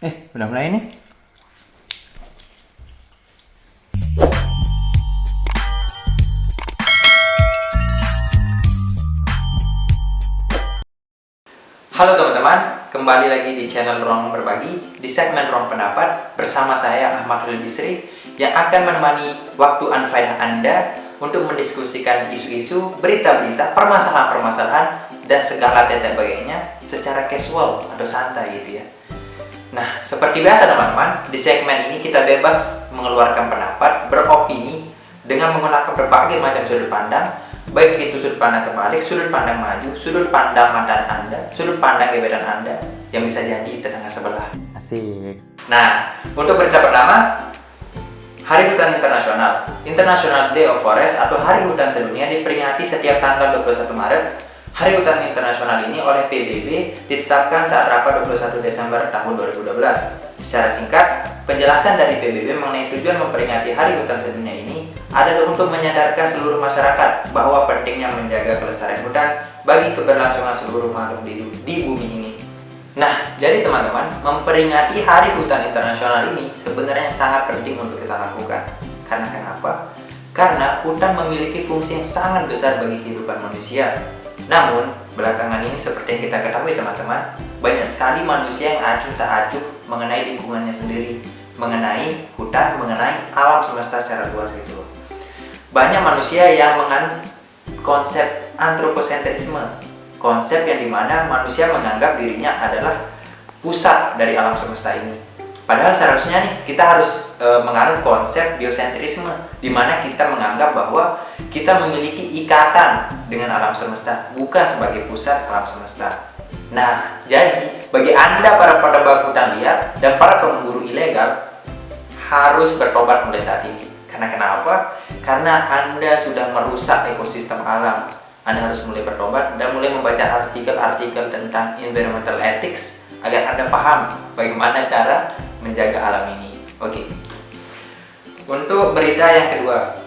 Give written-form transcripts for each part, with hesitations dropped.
Udah mulai nih. Halo teman-teman, kembali lagi di channel Ruang Berbagi di segmen Ruang Pendapat bersama saya Ahmad Khalil Bisri yang akan menemani waktu unfaedah Anda untuk mendiskusikan isu-isu, berita-berita, permasalahan-permasalahan dan segala tetek bagainya secara casual atau santai gitu ya. Nah, seperti biasa teman-teman, di segmen ini kita bebas mengeluarkan pendapat, beropini dengan menggunakan berbagai macam sudut pandang, baik itu sudut pandang terbalik, sudut pandang maju, sudut pandang mantan Anda, sudut pandang gebetan Anda yang bisa jadi tetangga sebelah. Asik. Nah, untuk berita pertama, Hari Hutan Internasional. International Day of Forest atau Hari Hutan Sedunia diperingati setiap tanggal 21 Maret. Hari Hutan Internasional ini oleh PBB ditetapkan saat rapat 21 Desember tahun 2012. Secara singkat, penjelasan dari PBB mengenai tujuan memperingati Hari Hutan Sedunia ini adalah untuk menyadarkan seluruh masyarakat bahwa pentingnya menjaga kelestarian hutan bagi keberlangsungan seluruh makhluk di bumi ini. Nah, jadi teman-teman, memperingati Hari Hutan Internasional ini sebenarnya sangat penting untuk kita lakukan. Karena kenapa? Karena hutan memiliki fungsi yang sangat besar bagi kehidupan manusia. Namun, belakangan ini seperti yang kita ketahui teman-teman, banyak sekali manusia yang acuh tak acuh mengenai lingkungannya sendiri, mengenai hutan, mengenai alam semesta secara luas gitu loh. Banyak manusia yang menganut konsep antroposentrisme, konsep yang dimana manusia menganggap dirinya adalah pusat dari alam semesta ini. Padahal seharusnya nih kita harus menganut konsep biosentrisme, di mana kita menganggap bahwa kita memiliki ikatan dengan alam semesta, bukan sebagai pusat alam semesta. Nah, jadi bagi Anda para penebang hutan liar dan para pemburu ilegal harus bertobat mulai saat ini. Karena kenapa? Karena Anda sudah merusak ekosistem alam. Anda harus mulai bertobat dan mulai membaca artikel-artikel tentang environmental ethics agar Anda paham bagaimana cara menjaga alam ini. Oke. Untuk berita yang kedua.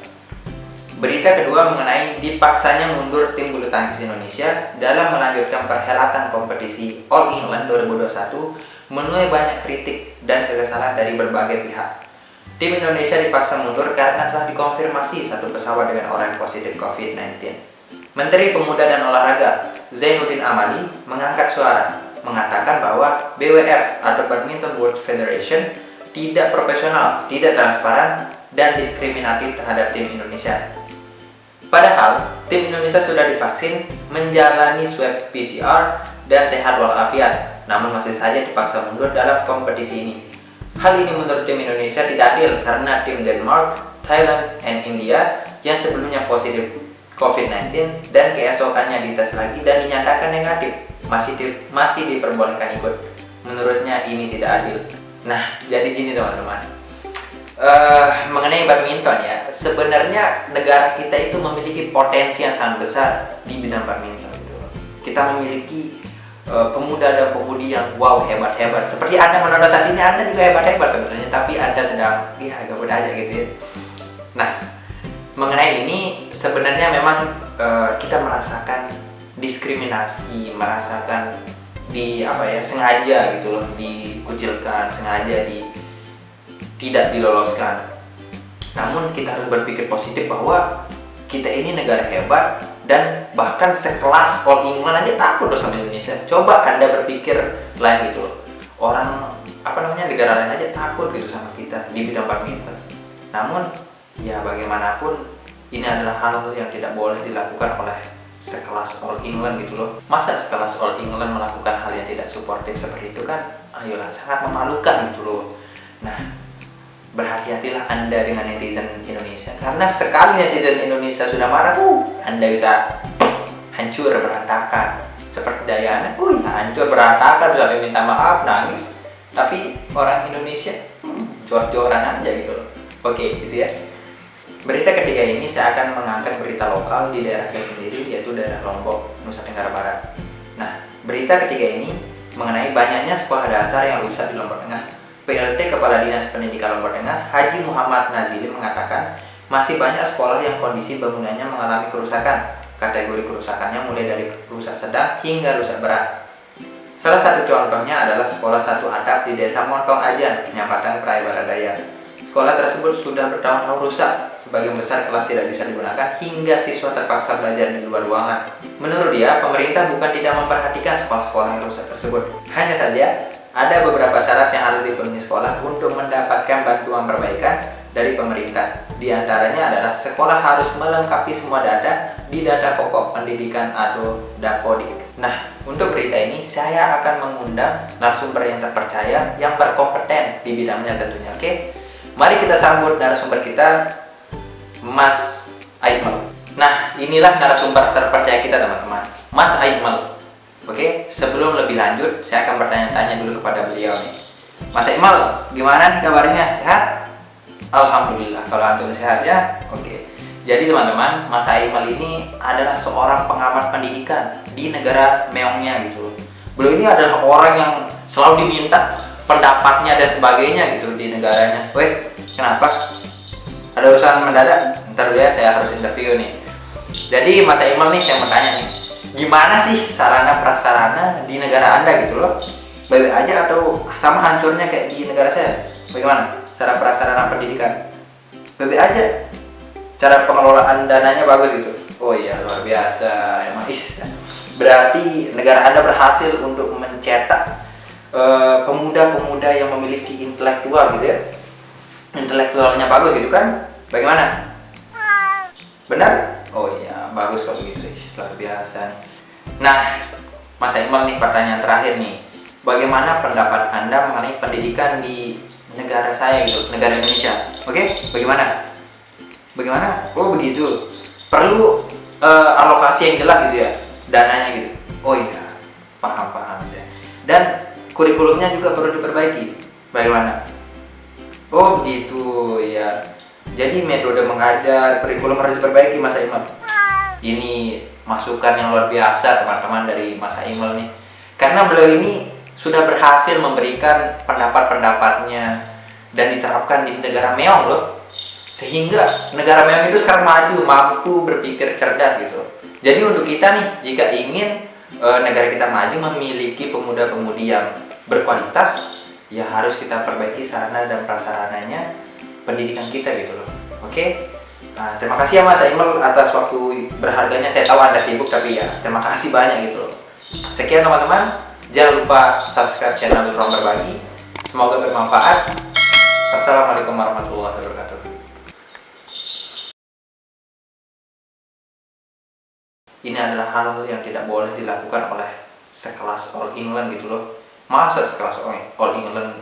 Berita kedua mengenai dipaksanya mundur tim bulu tangkis Indonesia dalam melanjutkan perhelatan kompetisi All England 2021 menuai banyak kritik dan kekesalan dari berbagai pihak. Tim Indonesia dipaksa mundur karena telah dikonfirmasi satu pesawat dengan orang positif COVID-19. Menteri Pemuda dan Olahraga Zainuddin Amali mengangkat suara, mengatakan bahwa BWF atau Badminton World Federation tidak profesional, tidak transparan, dan diskriminatif terhadap tim Indonesia. Padahal, tim Indonesia sudah divaksin, menjalani swab PCR, dan sehat walafiat, namun masih saja dipaksa mundur dalam kompetisi ini. Hal ini menurut tim Indonesia tidak adil karena tim Denmark, Thailand, dan India yang sebelumnya positif COVID-19 dan keesokannya dites lagi dan dinyatakan negatif masih diperbolehkan ikut. Menurutnya ini tidak adil. Nah, jadi gini teman-teman, mengenai badminton ya, sebenarnya negara kita itu memiliki potensi yang sangat besar di bidang badminton gitu. Kita memiliki pemuda dan pemudi yang wow, hebat-hebat. Seperti Anda menonton saat ini, Anda juga hebat-hebat sebenarnya, tapi Anda sedang agak beda aja gitu ya. Nah, mengenai ini sebenarnya memang kita merasakan diskriminasi, merasakan sengaja gitu loh, dikucilkan, sengaja tidak diloloskan. Namun kita harus berpikir positif bahwa kita ini negara hebat dan bahkan sekelas All England aja takut loh sama Indonesia. Coba Anda berpikir lain gitu loh. Orang negara lain aja takut gitu sama kita di bidang badminton. Namun ya bagaimanapun ini adalah hal yang tidak boleh dilakukan oleh sekelas All England gitu loh. Masa sekelas All England melakukan hal yang tidak suportif seperti itu kan? Ayolah, sangat memalukan gitu loh. Nah, berhati-hatilah Anda dengan netizen Indonesia, karena sekali netizen Indonesia sudah marah, Anda bisa hancur berantakan. Seperti Dayana, hancur berantakan, sampai minta maaf, nangis. Tapi orang Indonesia jor-joran aja gitu loh. Oke, gitu ya. Berita ketiga ini saya akan mengangkat berita lokal di daerah saya sendiri, yaitu daerah Lombok, Nusa Tenggara Barat. Nah, berita ketiga ini mengenai banyaknya sekolah dasar yang rusak di Lombok Tengah. PLT Kepala Dinas Pendidikan Lombok Tengah, Haji Muhammad Nazili mengatakan masih banyak sekolah yang kondisi bangunannya mengalami kerusakan. Kategori kerusakannya mulai dari rusak sedang hingga rusak berat. Salah satu contohnya adalah sekolah satu atap di Desa Montong Ajan, Kecamatan Praia. Sekolah tersebut sudah bertahun-tahun rusak, sebagian besar kelas tidak bisa digunakan hingga siswa terpaksa belajar di luar ruangan. Menurut dia, pemerintah bukan tidak memperhatikan sekolah-sekolah yang rusak tersebut. Hanya saja, ada beberapa syarat yang harus dipenuhi sekolah untuk mendapatkan bantuan perbaikan dari pemerintah. Di antaranya adalah sekolah harus melengkapi semua data di data pokok pendidikan atau Dapodik. Nah, untuk berita ini saya akan mengundang narasumber yang terpercaya yang berkompeten di bidangnya tentunya. Oke, mari kita sambut narasumber kita, Mas Aikmal. Nah, inilah narasumber terpercaya kita teman-teman, Mas Aikmal. Oke, sebelum lebih lanjut saya akan bertanya-tanya dulu kepada beliau nih. Mas Aikmal, gimana nih kabarnya? Sehat? Alhamdulillah, kalau antum sehat ya. Oke. Jadi teman-teman, Mas Aikmal ini adalah seorang pengamat pendidikan di negara meongnya gitu. Beliau ini adalah orang yang selalu diminta pendapatnya dan sebagainya gitu di negaranya. Weh, kenapa? Ada urusan mendadak? Ntar ya, saya harus interview nih. Jadi Mas Aikmal nih, saya mau tanya nih, gimana sih sarana prasarana di negara Anda gitu loh? Baik aja atau sama hancurnya kayak di negara saya? Bagaimana? Sarana prasarana pendidikan? Baik aja. Cara pengelolaan dananya bagus gitu. Oh iya, luar biasa emang. Berarti negara Anda berhasil untuk mencetak pemuda-pemuda yang memiliki intelektual gitu ya. Intelektualnya bagus gitu kan? Bagaimana? Benar? Oh iya, bagus kalau begitu. Luar biasa nih. Nah, Mas Aikmal nih, pertanyaan terakhir nih. Bagaimana pendapat Anda mengenai pendidikan di negara saya gitu, negara Indonesia? Oke, bagaimana? Bagaimana? Oh begitu. Perlu alokasi yang jelas gitu ya, dananya gitu. Oh iya, paham saya. Dan kurikulumnya juga perlu diperbaiki. Bagaimana? Oh begitu ya. Jadi metode mengajar, kurikulum harus diperbaiki, Mas Aikmal. Ini masukan yang luar biasa teman-teman dari Mas Aikmal nih. Karena beliau ini sudah berhasil memberikan pendapat-pendapatnya dan diterapkan di negara meong loh. Sehingga negara meong itu sekarang maju, mampu berpikir cerdas gitu. Jadi untuk kita nih, jika ingin negara kita maju memiliki pemuda-pemudi yang berkualitas, ya harus kita perbaiki sarana dan prasarananya pendidikan kita gitu loh. Oke? Nah, terima kasih ya Mas Aikmal atas waktu berharganya. Saya tahu Anda sibuk, tapi ya terima kasih banyak gitu loh. Sekian teman-teman, jangan lupa subscribe channel Ruang Berbagi. Semoga bermanfaat. Assalamualaikum warahmatullahi wabarakatuh. Ini adalah hal yang tidak boleh dilakukan oleh sekelas All England gitu loh. Masa sekelas All England